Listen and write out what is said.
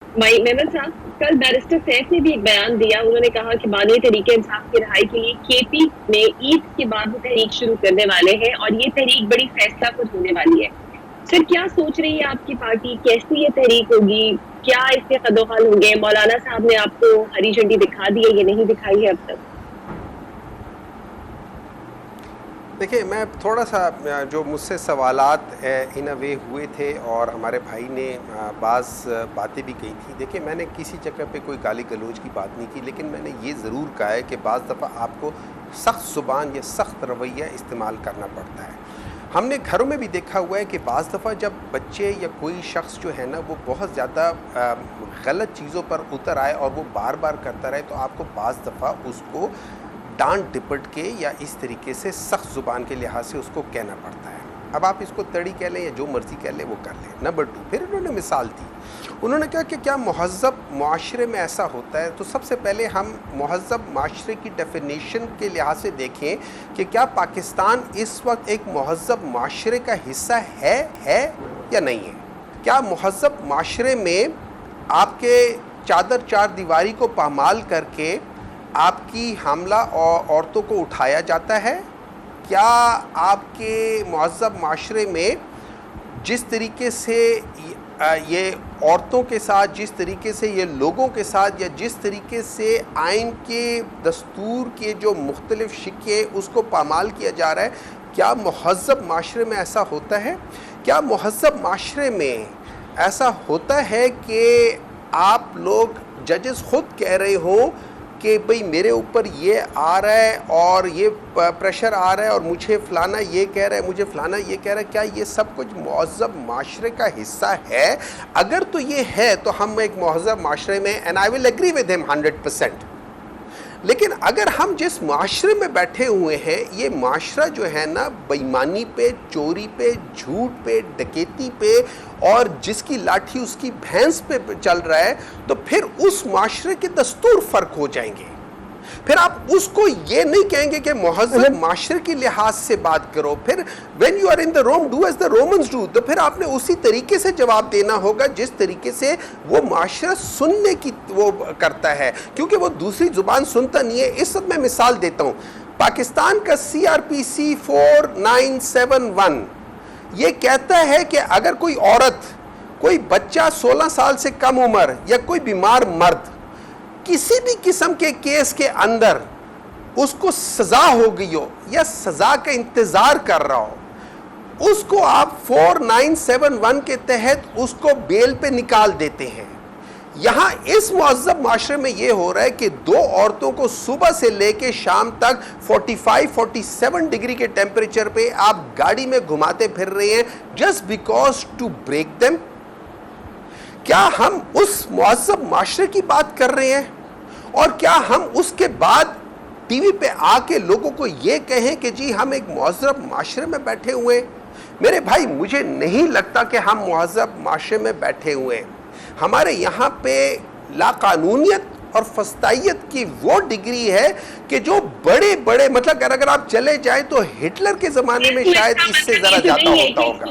मेमन साहब, कल बैरिस्टर सैफ ने भी एक बयान दिया। उन्होंने कहा कि बानी तहरीक इंसाफ की रहाई के लिए केपी में ईद के बाद वो तहरीक शुरू करने वाले हैं और ये तहरीक बड़ी फैसला कुछ होने वाली है। सर, क्या सोच रही है आपकी पार्टी, कैसी ये तहरीक होगी, क्या इसके कदोखाल होंगे? मौलाना साहब ने आपको हरी झंडी दिखा दी है, ये नहीं दिखाई है अब तक? देखिए, मैं थोड़ा सा जो मुझसे सवालात इन अ वे हुए थे और हमारे भाई ने बाज़ बातें भी कही थी। देखिए, मैंने किसी जगह पे कोई गाली गलौज की बात नहीं की, लेकिन मैंने ये ज़रूर कहा है कि बाज़ दफ़ा आपको सख्त ज़ुबान या सख्त रवैया इस्तेमाल करना पड़ता है। हमने घरों में भी देखा हुआ है कि बाज़ दफ़ा जब बच्चे या कोई शख्स जो है ना वो बहुत ज़्यादा गलत चीज़ों पर उतर आए और वो बार बार करता रहे, तो आपको बाज़ दफ़ा उसको डांट डिपट के या इस तरीके से सख्त ज़ुबान के लिहाज से उसको कहना पड़ता है। अब आप इसको तड़ी कह लें या जो मर्ज़ी कह लें वो कर लें। नंबर 2, फिर उन्होंने मिसाल दी। उन्होंने कहा कि क्या मुहज़्ज़ब माशरे में ऐसा होता है? तो सबसे पहले हम मुहज़्ज़ब माशरे की डेफिनेशन के लिहाज से देखें कि क्या पाकिस्तान इस वक्त एक मुहज़्ज़ब माशरे का हिस्सा है या नहीं है? क्या मुहज़्ज़ब माशरे में आपके चादर चार दीवारी को पामाल करके आपकी हामला और औरतों को उठाया जाता है? क्या आपके मुहज़्ज़ब माशरे में जिस तरीके से ये औरतों के साथ, जिस तरीके से ये लोगों के साथ, या जिस तरीके से आइन के दस्तूर के जो मुख्तलिफ शिक्के उसको पामाल किया जा रहा है, क्या मुहज़्ज़ब माशरे में ऐसा होता है? क्या मुहज़्ज़ब माशरे में ऐसा होता है कि आप लोग जजेस ख़ुद कह रहे हो कि भाई मेरे ऊपर ये आ रहा है और ये प्रेशर आ रहा है और मुझे फ़लाना ये कह रहा है, मुझे फ़लाना ये कह रहा है? क्या ये सब कुछ मुहज़्ज़ब माशरे का हिस्सा है? अगर तो ये है तो हम एक मुहज़्ज़ब माशरे में, and I will agree with him 100%। लेकिन अगर हम जिस माशरे में बैठे हुए हैं, ये माशरा जो है ना बेईमानी पे, चोरी पे, झूठ पे, डकैती पे और जिसकी लाठी उसकी भैंस पे चल रहा है, तो फिर उस माशरे के दस्तूर फ़र्क हो जाएंगे। फिर आप उसको ये नहीं कहेंगे कि मुहज़्ज़ब माशरे के लिहाज से बात करो। फिर when you are in the Rome, do as the Romans do. तो फिर आपने उसी तरीके से जवाब देना होगा जिस तरीके से वो माशरा सुनने की वो करता है, क्योंकि वो दूसरी ज़ुबान सुनता नहीं है। इस वक्त मैं मिसाल देता हूँ, पाकिस्तान का CRPC 4971 ये कहता है कि अगर कोई औरत, कोई बच्चा 16 साल से कम उम्र या कोई बीमार मर्द किसी भी किस्म के केस के अंदर उसको सज़ा हो गई हो या सज़ा का इंतज़ार कर रहा हो, उसको आप 4971 के तहत उसको बेल पे निकाल देते हैं। यहाँ इस मुअज़्ज़ब माशरे में ये हो रहा है कि दो औरतों को सुबह से लेके शाम तक 45-47 डिग्री के टेम्परेचर पे आप गाड़ी में घुमाते फिर रहे हैं just because to break them. क्या हम उस मुअज़्ज़ब माशरे की बात कर रहे हैं? और क्या हम उसके बाद टीवी पे आके लोगों को ये कहें कि जी हम एक मुअज़्ज़ब माशरे में बैठे हुए हैं? मेरे भाई, मुझे नहीं लगता कि हम मुअज़्ज़ब माशरे में बैठे हुए हैं। हमारे यहाँ पे लाकानूनियत और फस्तायत की वो डिग्री है कि जो बड़े बड़े, मतलब अगर आप चले जाएं तो हिटलर के ज़माने में शायद इससे ज़रा ज़्यादा होता होगा।